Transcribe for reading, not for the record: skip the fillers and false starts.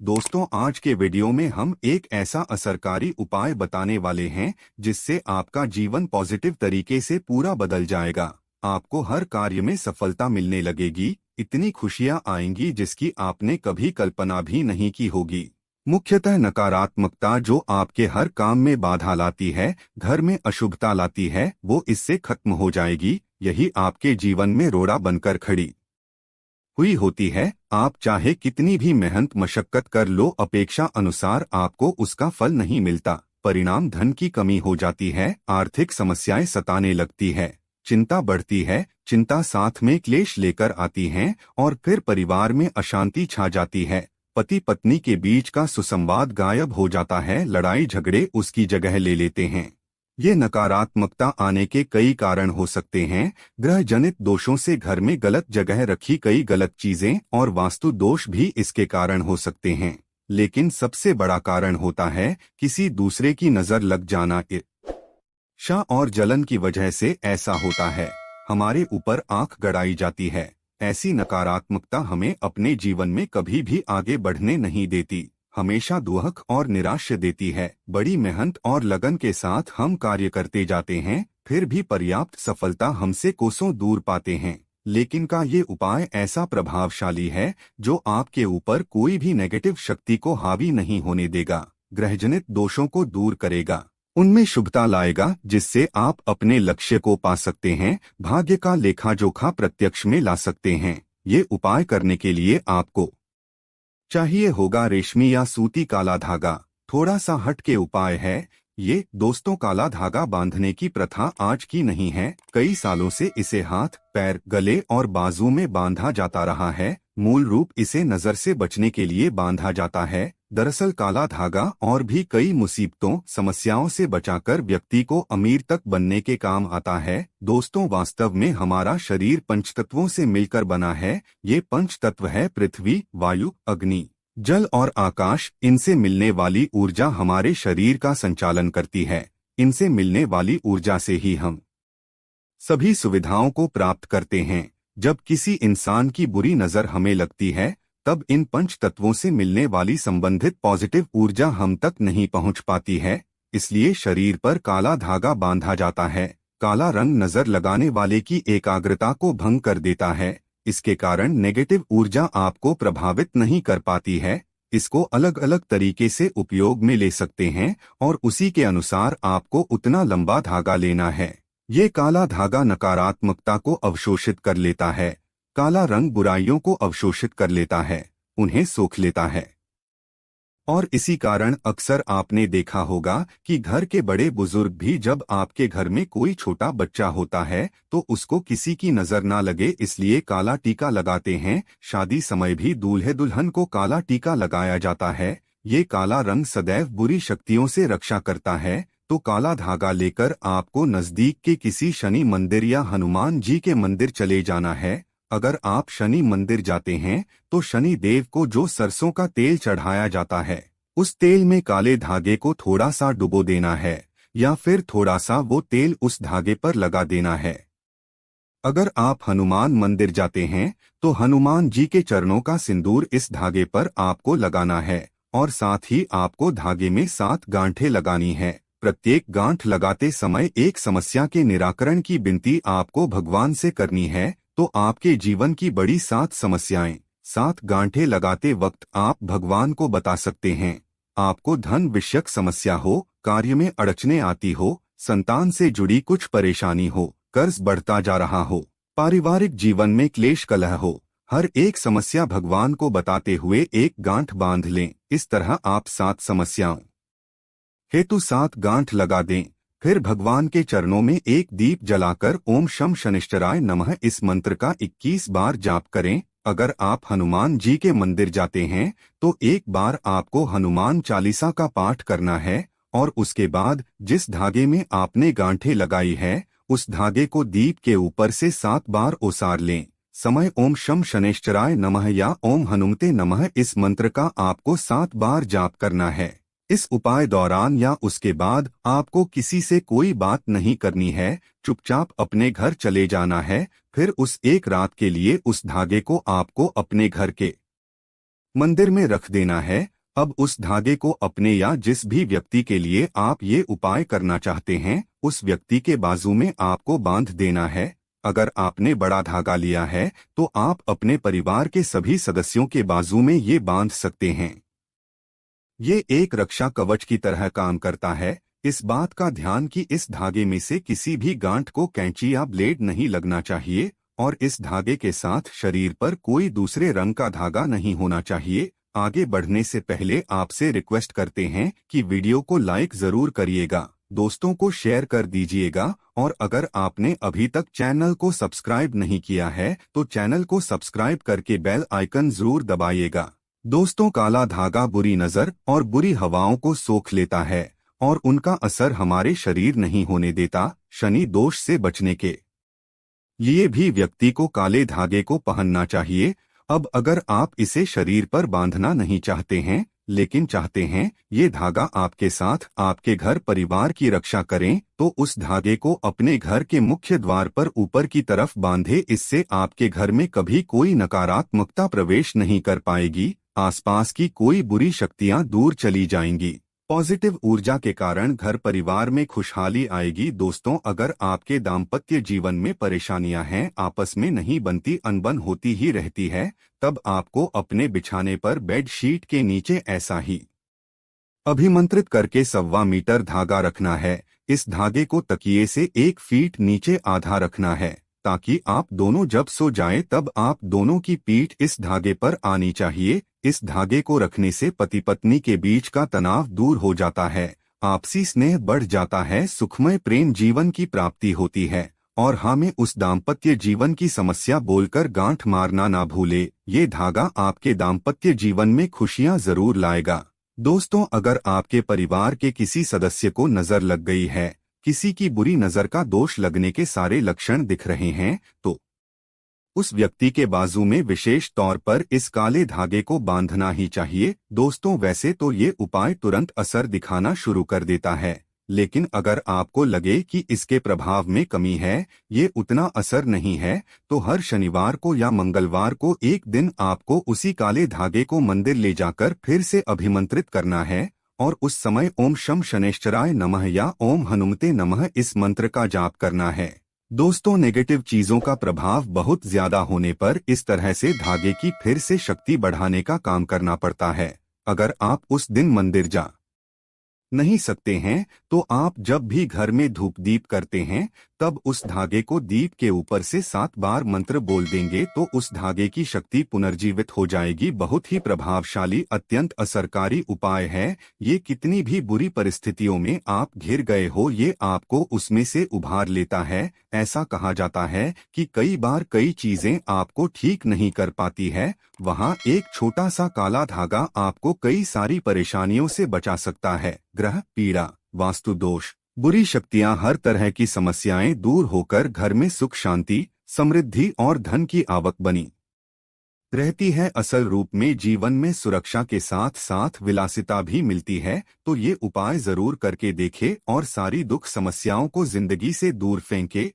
दोस्तों, आज के वीडियो में हम एक ऐसा असरकारी उपाय बताने वाले हैं जिससे आपका जीवन पॉजिटिव तरीके से पूरा बदल जाएगा। आपको हर कार्य में सफलता मिलने लगेगी, इतनी खुशियां आएंगी जिसकी आपने कभी कल्पना भी नहीं की होगी। मुख्यतः नकारात्मकता जो आपके हर काम में बाधा लाती है, घर में अशुभता लाती है, वो इससे खत्म हो जाएगी। यही आपके जीवन में रोड़ा बनकर खड़ी हुई होती है। आप चाहे कितनी भी मेहनत मशक्कत कर लो, अपेक्षा अनुसार आपको उसका फल नहीं मिलता। परिणाम धन की कमी हो जाती है, आर्थिक समस्याएं सताने लगती है, चिंता बढ़ती है, चिंता साथ में क्लेश लेकर आती हैं और फिर परिवार में अशांति छा जाती है। पति पत्नी के बीच का सुसंवाद गायब हो जाता है, लड़ाई झगड़े उसकी जगह ले लेते हैं। ये नकारात्मकता आने के कई कारण हो सकते हैं। ग्रह जनित दोषों से घर में गलत जगह रखी कई गलत चीजें और वास्तु दोष भी इसके कारण हो सकते हैं। लेकिन सबसे बड़ा कारण होता है किसी दूसरे की नजर लग जाना। ईर्ष्या और जलन की वजह से ऐसा होता है। हमारे ऊपर आंख गड़ाई जाती है। ऐसी नकारात्मकता हमें अपने जीवन में कभी भी आगे बढ़ने नहीं देती, हमेशा दुख और निराशा देती है। बड़ी मेहनत और लगन के साथ हम कार्य करते जाते हैं, फिर भी पर्याप्त सफलता हमसे कोसों दूर पाते हैं। लेकिन का ये उपाय ऐसा प्रभावशाली है जो आपके ऊपर कोई भी नेगेटिव शक्ति को हावी नहीं होने देगा, ग्रहजनित दोषों को दूर करेगा, उनमें शुभता लाएगा, जिससे आप अपने लक्ष्य को पा सकते हैं, भाग्य का लेखा जोखा प्रत्यक्ष में ला सकते हैं। ये उपाय करने के लिए आपको चाहिए होगा रेशमी या सूती काला धागा। थोड़ा सा हट के उपाय है ये दोस्तों। काला धागा बांधने की प्रथा आज की नहीं है, कई सालों से इसे हाथ, पैर, गले और बाजू में बांधा जाता रहा है। मूल रूप इसे नजर से बचने के लिए बांधा जाता है। दरअसल काला धागा और भी कई मुसीबतों समस्याओं से बचाकर व्यक्ति को अमीर तक बनने के काम आता है। दोस्तों, वास्तव में हमारा शरीर पंचतत्वों से मिलकर बना है। ये पंचतत्व है पृथ्वी, वायु, अग्नि, जल और आकाश। इनसे मिलने वाली ऊर्जा हमारे शरीर का संचालन करती है। इनसे मिलने वाली ऊर्जा से ही हम सभी सुविधाओं को प्राप्त करते हैं। जब किसी इंसान की बुरी नजर हमें लगती है, तब इन पंच तत्वों से मिलने वाली संबंधित पॉजिटिव ऊर्जा हम तक नहीं पहुंच पाती है। इसलिए शरीर पर काला धागा बांधा जाता है। काला रंग नजर लगाने वाले की एकाग्रता को भंग कर देता है। इसके कारण नेगेटिव ऊर्जा आपको प्रभावित नहीं कर पाती है। इसको अलग अलग तरीके से उपयोग में ले सकते हैं और उसी के अनुसार आपको उतना लंबा धागा लेना है। ये काला धागा नकारात्मकता को अवशोषित कर लेता है। काला रंग बुराइयों को अवशोषित कर लेता है, उन्हें सोख लेता है। और इसी कारण अक्सर आपने देखा होगा कि घर के बड़े बुजुर्ग भी जब आपके घर में कोई छोटा बच्चा होता है तो उसको किसी की नजर ना लगे, इसलिए काला टीका लगाते हैं। शादी समय भी दूल्हे दुल्हन को काला टीका लगाया जाता है। ये काला रंग सदैव बुरी शक्तियों से रक्षा करता है। तो काला धागा लेकर आपको नजदीक के किसी शनि मंदिर या हनुमान जी के मंदिर चले जाना है। अगर आप शनि मंदिर जाते हैं तो शनि देव को जो सरसों का तेल चढ़ाया जाता है, उस तेल में काले धागे को थोड़ा सा डुबो देना है या फिर थोड़ा सा वो तेल उस धागे पर लगा देना है। अगर आप हनुमान मंदिर जाते हैं तो हनुमान जी के चरणों का सिंदूर इस धागे पर आपको लगाना है और साथ ही आपको धागे में 7 गांठें लगानी है। प्रत्येक गांठ लगाते समय एक समस्या के निराकरण की विनती आपको भगवान से करनी है। तो आपके जीवन की बड़ी 7 समस्याएं 7 गांठें लगाते वक्त आप भगवान को बता सकते हैं। आपको धन विषयक समस्या हो, कार्य में अड़चने आती हो, संतान से जुड़ी कुछ परेशानी हो, कर्ज बढ़ता जा रहा हो, पारिवारिक जीवन में क्लेश कलह हो, हर एक समस्या भगवान को बताते हुए एक गांठ बांध लें। इस तरह आप 7 समस्याओं हेतु 7 गांठ लगा दें। फिर भगवान के चरणों में एक दीप जलाकर ओम शम शनिश्चराय नमः इस मंत्र का 21 बार जाप करें। अगर आप हनुमान जी के मंदिर जाते हैं तो एक बार आपको हनुमान चालीसा का पाठ करना है और उसके बाद जिस धागे में आपने गांठें लगाई है उस धागे को दीप के ऊपर से 7 बार ओसार लें। समय ओम शम शनिश्चराय नमः या ओम हनुमते नमः इस मंत्र का आपको 7 बार जाप करना है। इस उपाय दौरान या उसके बाद आपको किसी से कोई बात नहीं करनी है, चुपचाप अपने घर चले जाना है। फिर उस एक रात के लिए उस धागे को आपको अपने घर के मंदिर में रख देना है। अब उस धागे को अपने या जिस भी व्यक्ति के लिए आप ये उपाय करना चाहते हैं उस व्यक्ति के बाजू में आपको बांध देना है। अगर आपने बड़ा धागा लिया है तो आप अपने परिवार के सभी सदस्यों के बाजू में ये बांध सकते हैं। ये एक रक्षा कवच की तरह काम करता है। इस बात का ध्यान कि इस धागे में से किसी भी गांठ को कैंची या ब्लेड नहीं लगना चाहिए और इस धागे के साथ शरीर पर कोई दूसरे रंग का धागा नहीं होना चाहिए। आगे बढ़ने से पहले आपसे रिक्वेस्ट करते हैं कि वीडियो को लाइक जरूर करिएगा, दोस्तों को शेयर कर दीजिएगा और अगर आपने अभी तक चैनल को सब्सक्राइब नहीं किया है तो चैनल को सब्सक्राइब करके बेल आइकन जरूर दबाइएगा। दोस्तों, काला धागा बुरी नजर और बुरी हवाओं को सोख लेता है और उनका असर हमारे शरीर नहीं होने देता। शनि दोष से बचने के लिए भी व्यक्ति को काले धागे को पहनना चाहिए। अब अगर आप इसे शरीर पर बांधना नहीं चाहते हैं लेकिन चाहते हैं ये धागा आपके साथ आपके घर परिवार की रक्षा करें तो उस धागे को अपने घर के मुख्य द्वार पर ऊपर की तरफ बांधे। इससे आपके घर में कभी कोई नकारात्मकता प्रवेश नहीं कर पाएगी, आसपास की कोई बुरी शक्तियां दूर चली जाएंगी। पॉजिटिव ऊर्जा के कारण घर परिवार में खुशहाली आएगी। दोस्तों, अगर आपके दाम्पत्य जीवन में परेशानियां हैं, आपस में नहीं बनती, अनबन होती ही रहती है, तब आपको अपने बिछाने पर बेड शीट के नीचे ऐसा ही अभिमंत्रित करके 1.25 मीटर धागा रखना है। इस धागे को तकिए से 1 फीट नीचे आधा रखना है ताकि आप दोनों जब सो जाएं तब आप दोनों की पीठ इस धागे पर आनी चाहिए। इस धागे को रखने से पति पत्नी के बीच का तनाव दूर हो जाता है, आपसी स्नेह बढ़ जाता है, सुखमय प्रेम जीवन की प्राप्ति होती है और हमें उस दाम्पत्य जीवन की समस्या बोलकर गांठ मारना ना भूले। ये धागा आपके दाम्पत्य जीवन में खुशियां जरूर लाएगा। दोस्तों, अगर आपके परिवार के किसी सदस्य को नजर लग गई है, किसी की बुरी नजर का दोष लगने के सारे लक्षण दिख रहे हैं तो उस व्यक्ति के बाजू में विशेष तौर पर इस काले धागे को बांधना ही चाहिए। दोस्तों, वैसे तो ये उपाय तुरंत असर दिखाना शुरू कर देता है, लेकिन अगर आपको लगे कि इसके प्रभाव में कमी है, ये उतना असर नहीं है, तो हर शनिवार को या मंगलवार को एक दिन आपको उसी काले धागे को मंदिर ले जाकर फिर से अभिमंत्रित करना है और उस समय ओम शम शनैश्चराय नमः या ओम हनुमते नमः इस मंत्र का जाप करना है। दोस्तों, नेगेटिव चीजों का प्रभाव बहुत ज्यादा होने पर इस तरह से धागे की फिर से शक्ति बढ़ाने का काम करना पड़ता है। अगर आप उस दिन मंदिर जा नहीं सकते हैं तो आप जब भी घर में धूप दीप करते हैं तब उस धागे को दीप के ऊपर से 7 बार मंत्र बोल देंगे तो उस धागे की शक्ति पुनर्जीवित हो जाएगी। बहुत ही प्रभावशाली, अत्यंत असरकारी उपाय है। ये कितनी भी बुरी परिस्थितियों में आप घिर गए हो, ये आपको उसमें से उभार लेता है। ऐसा कहा जाता है कि कई बार कई चीजें आपको ठीक नहीं कर पाती है, वहाँ एक छोटा सा काला धागा आपको कई सारी परेशानियों से बचा सकता है। ग्रह पीड़ा, वास्तु दोष, बुरी शक्तियां, हर तरह की समस्याएं दूर होकर घर में सुख शांति, समृद्धि और धन की आवक बनी रहती है। असल रूप में जीवन में सुरक्षा के साथ साथ विलासिता भी मिलती है। तो ये उपाय जरूर करके देखें और सारी दुख समस्याओं को जिंदगी से दूर फेंके।